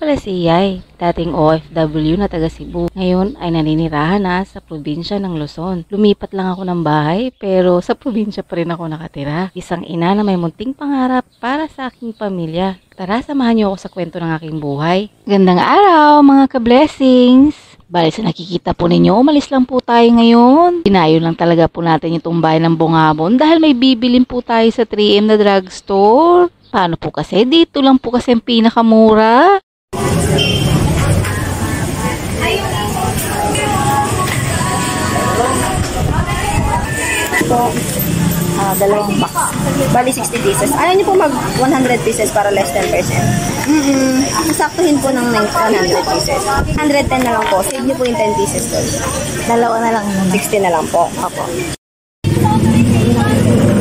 pala si Yay, dating OFW na taga Cebu. Ngayon ay naninirahan na sa probinsya ng Luzon. Lumipat lang ako ng bahay pero sa probinsya pa rin ako nakatira. Isang ina na may munting pangarap para sa aking pamilya. Tara, samahan niyo ako sa kwento ng aking buhay. Gandang araw mga ka-blessings! Bali sa nakikita po ninyo, umalis lang po tayo ngayon. Dinayo lang talaga po natin itong bayan ng Bungabon dahil may bibilin po tayo sa 3M na drugstore. Paano po kasi? Dito lang po kasi ang pinakamura. Po, dalawang box. Bali 60 pieces. Ayaw niyo po mag 100 pieces para less 10%. Saktuhin po ng 100 pieces. 110 na lang po. Save niyo po yung 10 pieces doon. Dalawa na lang muna. 60 na lang po. Opo.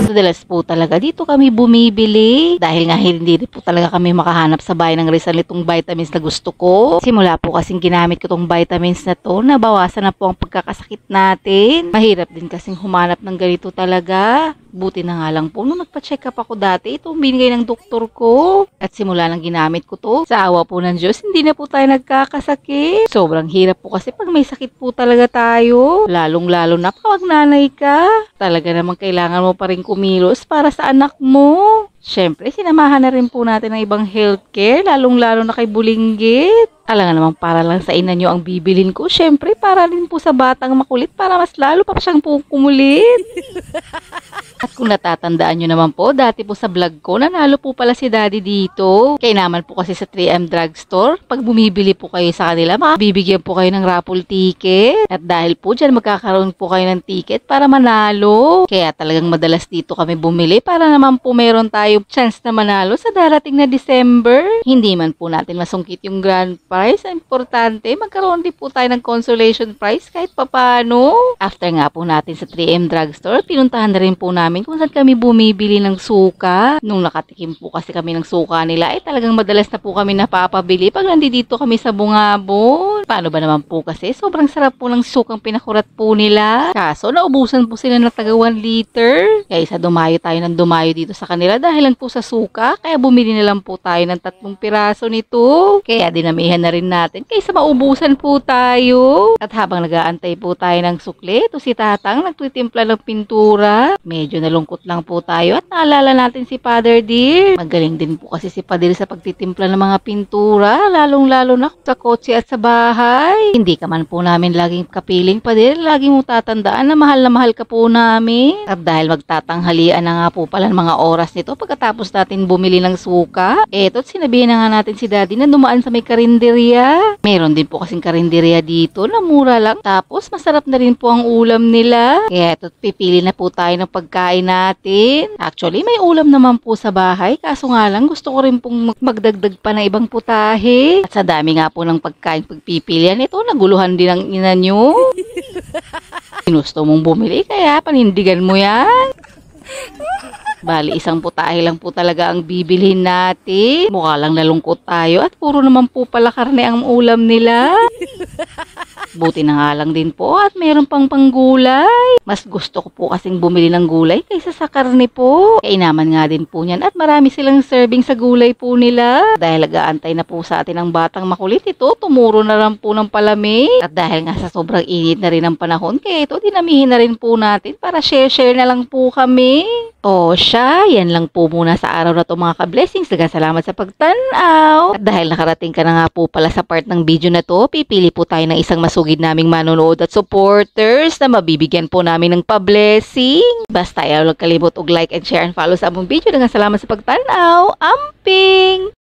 Madalas po talaga dito kami bumibili dahil nga hindi po talaga kami makahanap sa bayan ng Rizal itong vitamins na gusto ko. Simula po kasing ginamit ko itong vitamins na to, nabawasan na po ang pagkakasakit natin. Mahirap din kasing humanap ng ganito talaga. Buti na nga lang po, nung nagpa-check up ako dati, itong binigay ng doktor ko. At simula nang ginamit ko to, sa awa po ng Diyos, hindi na po tayo nagkakasakit. Sobrang hirap po kasi pag may sakit po talaga tayo. Lalong-lalo na kapag nanay ka. Talaga namang kailangan mo pa rin kumilos para sa anak mo. Siyempre, sinamahan na rin po natin ng ibang healthcare, lalong-lalo na kay Bulinggit. Alam nga naman para lang sa ina nyo ang bibilin ko. Siyempre, para rin po sa batang makulit para mas lalo pa siyang po kumulit. At kung natatandaan nyo naman po, dati po sa vlog ko, nanalo po pala si Daddy dito. Kaya naman po kasi sa 3M Drugstore, pag bumibili po kayo sa kanila, makabibigyan po kayo ng raffle ticket. At dahil po dyan, magkakaroon po kayo ng ticket para manalo. Kaya talagang madalas dito kami bumili para naman po meron tayo chance na manalo sa darating na December. Hindi man po natin masungkit yung grand prize. Ang importante, magkaroon din po tayo ng consolation prize kahit papano. After nga po natin sa 3M Drugstore, pinuntahan na rin po namin kung saan kami bumibili ng suka. Nung nakatikim po kasi kami ng suka nila, ay talagang madalas na po kami napapabili pag nandito kami sa Bungabon. Paano ba naman po kasi? Sobrang sarap po ng sukang pinakurat po nila. Kaso, naubusan po sila ng taga 1 liter. Kaya isa dumayo tayo ng dumayo dito sa kanila dahil lang po sa suka. Kaya bumili na lang po tayo ng 3 piraso nito. Kaya dinamihan na rin natin kaysa maubusan po tayo. At habang nag-aantay po tayo ng sukli, ito si Tatang nagtitimpla ng pintura. Medyo nalungkot lang po tayo at naalala natin si Father Dear. Magaling din po kasi si Father sa pagtitimpla ng mga pintura, lalong-lalo na sa kotse at sa bahay. Hindi ka man po namin laging kapiling, Father. Lagi mo tatandaan na mahal ka po namin. At dahil magtatanghalian na nga po pala ng mga oras nito pagkatapos natin bumili ng suka, eto't sinabihan na nga natin si Daddy na dumaan sa may karinderya. Meron din po kasing karinderya dito na mura lang. Tapos masarap na rin po ang ulam nila. Kaya eto't pipili na po tayo ng pagkain natin. Actually, may ulam naman po sa bahay. Kaso nga lang, gusto ko rin pong magdagdag pa ng ibang putahe. At sa dami nga po ng pagkain pagpipilian, ito naguluhan din ang ina nyo. Ginusto mong bumili, kaya panindigan mo yan. Bali, isang putahe lang po talaga ang bibilhin natin. Mukha lang nalungkot tayo at puro naman po pala karne ang ulam nila. Buti na nga lang din po at meron pang panggulay. Mas gusto ko po kasing bumili ng gulay kaysa sa karne po. Kainaman nga din po niyan at marami silang serving sa gulay po nila. Dahil nag-aantay na po sa atin ang batang makulit ito, tumuro na lang po ng palamig. At dahil nga sa sobrang init na rin ang panahon, kaya ito dinamihin na rin po natin para share na lang po kami. O siya, yan lang po muna sa araw na to mga ka-blessings. Salamat sa pagtanaw. At dahil nakarating ka na nga po pala sa part ng video na to, pipili po tayo ng isang masugid naming manonood at supporters na mabibigyan po namin ng pa-blessing. Basta ayaw lang kalimot og like and share and follow sa among video. Salamat sa pagtanaw. Amping!